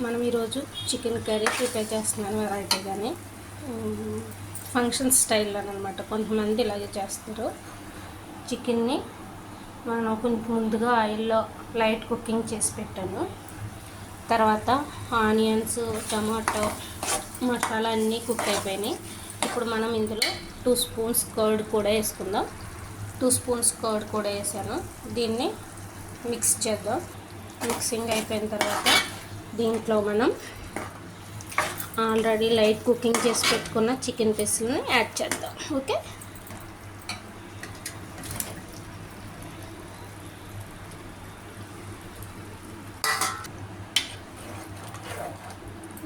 మనం ఈరోజు chicken curry prepare చేస్తున్నాను వెరైటీగానే ఫంక్షన్ స్టైల్లో అనమాట. కొంతమంది ఇలాగే చేస్తారు. చికెన్ని మనం కొంచెం ముందుగా ఆయిల్లో లైట్ కుకింగ్ చేసి పెట్టాను. తర్వాత ఆనియన్స్, టమాటో, మసాలా అన్నీ కుక్ అయిపోయినాయి. ఇప్పుడు మనం ఇందులో 2 స్పూన్స్ కర్డ్ కూడా వేసుకుందాం. 2 స్పూన్స్ కర్డ్ కూడా వేసాను. దీన్ని మిక్స్ చేద్దాం. మిక్సింగ్ అయిపోయిన తర్వాత దీంట్లో మనం ఆల్రెడీ లైట్ కుకింగ్ చేసి పెట్టుకున్న చికెన్ పీసులని యాడ్ చేద్దాం. ఓకే,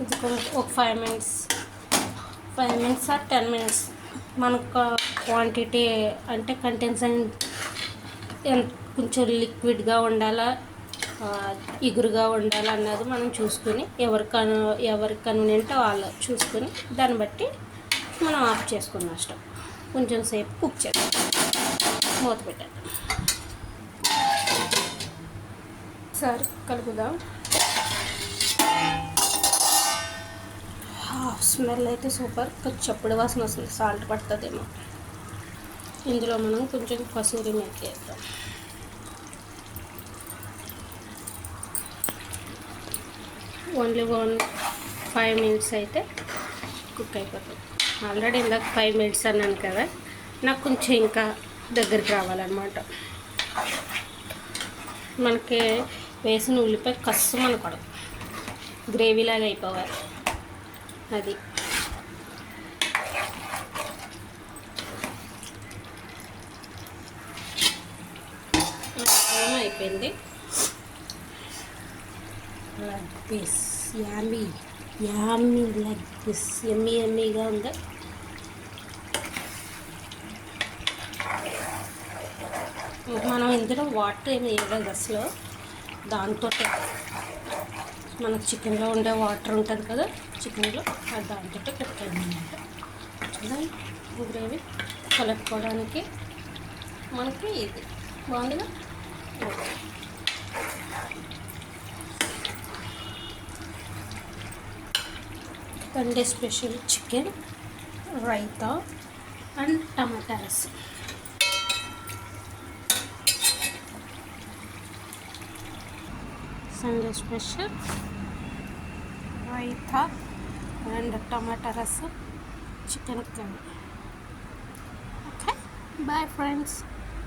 ఇది కొంచెం ఒక 5 మినిట్స్ ఆర్ 10 మినిట్స్ మనకు క్వాంటిటీ అంటే కంటెన్సెంట్ కొంచెం లిక్విడ్గా ఉండాలా, ఇగురుగా ఉండాలన్నది మనం చూసుకుని ఎవరి కన్వీనియంట్ వాళ్ళు చూసుకుని దాన్ని బట్టి మనం ఆఫ్ చేసుకున్న స్టవ్ కొంచెం సేపు కుక్ చేద్దాం. మూత పెట్టాలి. సరే కలుపుదాం. స్మెల్ అయితే సూపర్. చప్పుడు వాసన వస్తుంది. సాల్ట్ పడుతుందేమో. ఇందులో మనం కొంచెం కసూరి మేతి వేద్దాం. ఓన్లీ 5 మినిట్స్ అయితే కుక్ అయిపోతుంది. ఆల్రెడీ ఇందాక 5 మినిట్స్ అన్నాను కదా, నాకు కొంచెం ఇంకా దగ్గరికి రావాలన్నమాట. మనకి వేసిన ఉల్లిపాయ కస్సు మనకూడదు, గ్రేవీలాగా అయిపోవాలి. అది అయిపోయింది. Like this Yami like this ఎమ్మీగా ఉంది. మనం ఇందులో వాటర్ ఏమి వేయలేదు అసలు. దాంతో మనకు చికెన్లో ఉండే వాటర్ ఉంటుంది కదా చికెన్లో, అది దాంతో కుక్ అయిందన్నమాట. చూడండి, గ్రేవీ కలుపుకోవడానికి మనకి ఇది బాగుందిగా. Sunday special chicken, raita and tomato rasam. Sunday special raita and tomato rasam chicken curry. Okay, bye friends.